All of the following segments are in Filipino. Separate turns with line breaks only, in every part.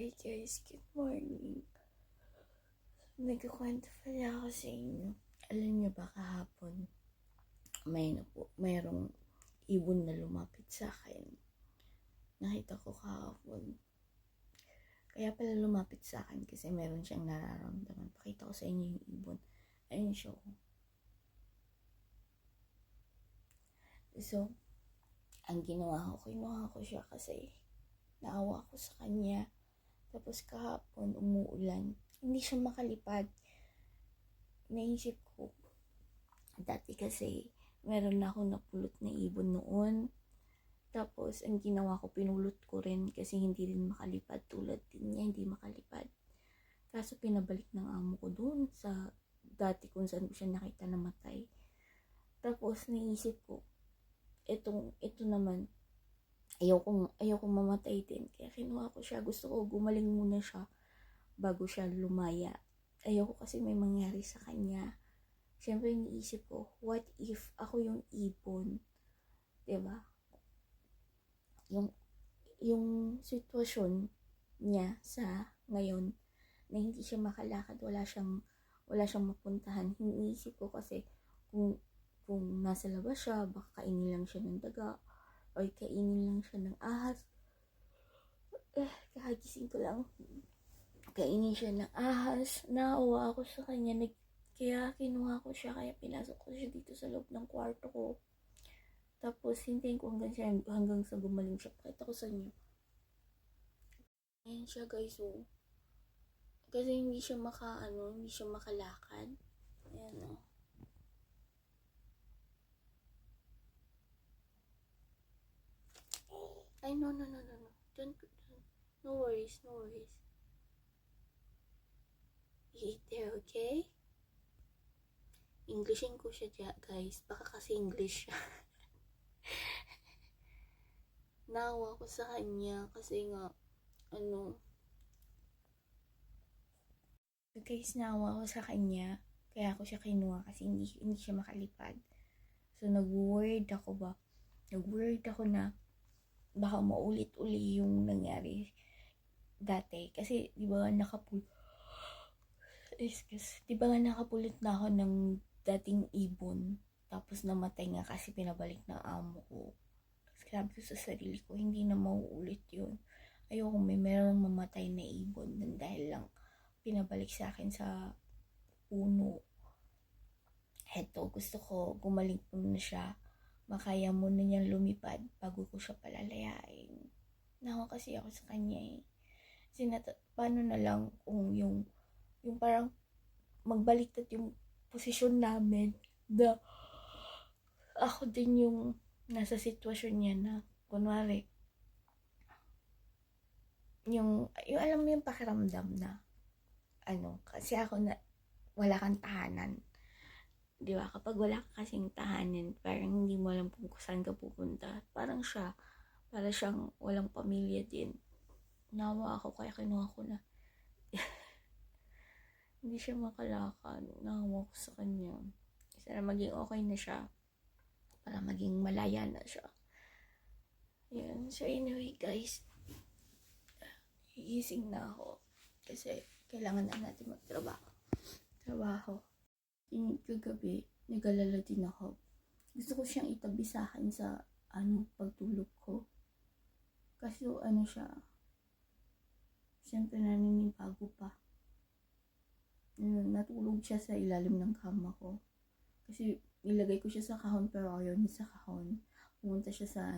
Hi guys, good morning. Nagkukwento pala ako sa inyo. Alam niyo ba kahapon, mayroong ibon na lumapit sa akin. Nakita ko kahapon. Kaya pala lumapit sa akin kasi meron siyang nararamdaman. Pakita ko sa inyo yung ibon. Ayun siya. So, ang ginawa ko, kinuha ko siya kasi naawa ko sa kanya. Tapos kahapon, umuulan. Hindi siya makalipad. Naisip ko, dati kasi meron na akong napulot na ibon noon. Tapos, ang ginawa ko, pinulot ko rin kasi hindi rin makalipad. Tulad din niya, hindi makalipad. Kaso pinabalik ng amo ko doon sa dati kung saan ko siya nakita namatay. Tapos, naisip ko, ito naman, ayokong mamatay din. Kaya kinuha ko siya. Gusto ko gumaling muna siya bago siya lumaya. Ayoko kasi may mangyari sa kanya. Siyempre, iniisip ko, what if ako yung ibon? Diba? Yung sitwasyon niya sa ngayon, na hindi siya makalakad, wala siyang mapuntahan. Iniisip ko kasi, kung nasa labas siya, baka kainin lang siya ng daga, or kainin lang siya ng ahas. Kahagising ko lang. Kainin siya ng ahas. Naawa ako sa kanya. Kaya kinuha ko siya. Kaya pinasok ko siya dito sa loob ng kwarto ko. Tapos hintayin ko hanggang sa gumaling siya. Pakita ko sa inyo. Ayan siya guys. Oh. Kasi hindi siya makalakad. Ayan o. Ay, no. Don't. No worries. Eat there, okay? Englishin ko siya dyan, guys. Baka kasi English siya. Naawa ko sa kanya kasi nga, guys, naawa ko sa kanya. Kaya ako siya kinuha kasi hindi siya makalipad. So, nag-worried ako na baka maulit-uli yung nangyari dati. Kasi, di ba nakapulot na ako ng dating ibon. Tapos namatay nga kasi pinabalik ng amo ko. Tapos sabi ko sa sarili ko, hindi na mauulit yun. Ayoko merong mamatay na ibon dahil lang pinabalik sa akin sa puno. Heto, gusto ko gumaling po na siya. Makaya muna niyang lumipad bago ko siya palalayain. Nawa kasi ako sa kanya eh. Paano na lang kung yung parang magbaliktad yung posisyon namin na ako din yung nasa sitwasyon niya na kunwari yung alam mo yung pakiramdam na kasi ako na wala kang tahanan. Di ba? Kapag wala ka kasing tahanan, parang hindi mo alam kung saan ka pupunta. Para siyang walang pamilya din. Nawa ako kaya kinuha ko na. Hindi siya makalakad. Nawa ko sa kanya. Sana maging okay na siya. Para maging malaya na siya. Yan. So anyway guys, iising na ako. Kasi kailangan na natin magtrabaho. Yung kagabi, nag-alala din ako. Gusto ko siyang itabi sa akin sa pagtulog ko. Kasi siya, siyempre naninibago pa. Natulog siya sa ilalim ng kama ko. Kasi ilagay ko siya sa kahon pero ayaw niya sa kahon. Pumunta siya sa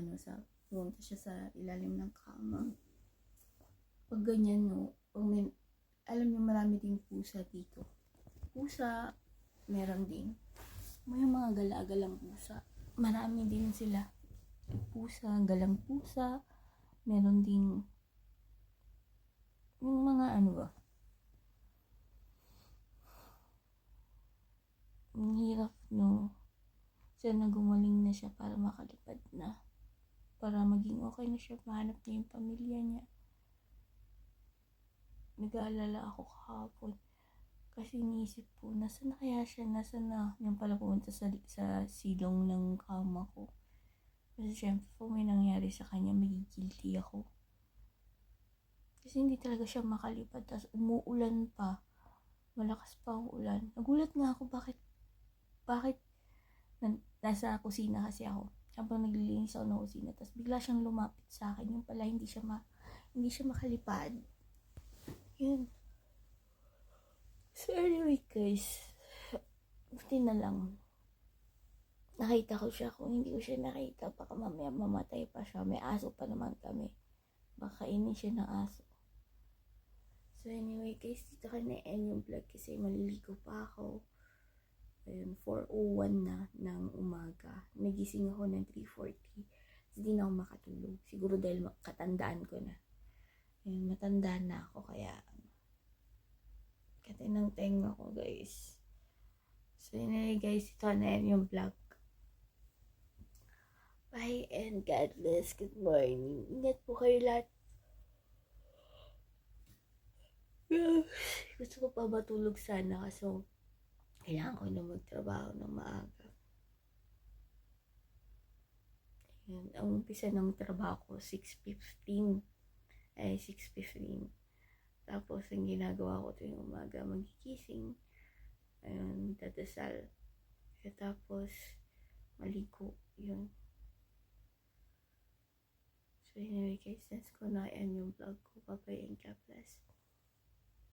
ilalim ng kama. Pag ganyan alam niyo marami ding pusa dito. Pusa, meron din. May mga galagalang pusa. Marami din sila. Pusa, galang pusa. Meron din yung mga ang hirap sana gumaling na siya para makalipad na. Para maging okay na siya. Mahanap niya yung pamilya niya. Nag-aalala ako kahapon. Kasi iniisip ko, nasa na kaya siya? Nasa na? Yung pala pumunta sa silong ng kama ko. Kasi syempre, kung may nangyari sa kanya, magigilty ako. Kasi Kasi hindi talaga siya makalipad. Tapos umuulan pa. Malakas pa ang ulan. Nagulat nga ako bakit nasa kusina kasi ako. Habang naglilinis ako ng kusina. Tapos bigla siyang lumapit sa akin. Yung pala hindi siya makalipad. Yun. So anyway guys, buti na lang nakita ko siya. Kung hindi ko siya nakita, baka mamaya mamatay pa siya. May aso pa naman kami. Baka kainin siya ng aso. So anyway guys, dito ka na-end yung vlog kasi maliligo pa ako. Ayun, 4:01 na ng umaga. Nagising ako ng 3:40. Kasi di na ako makatulog. Siguro dahil katandaan ko na. Ayun, matanda na ako kaya katinang tenga ko guys. So anyway guys, ito na-end yung vlog. Bye and God bless. Good morning. Ingat po kayo lahat. Gusto ko pa matulog sana kaso kailangan ko na magtrabaho ng maaga. Yun, ang umpisa ng trabaho ko 6:15. 6:15. Tapos ang ginagawa ko tuwing umaga, magigising. Ayun, dadasal. Tapos maligo. Yun. So anyway guys, that's ko na end yung vlog ko. Bye-bye and God bless.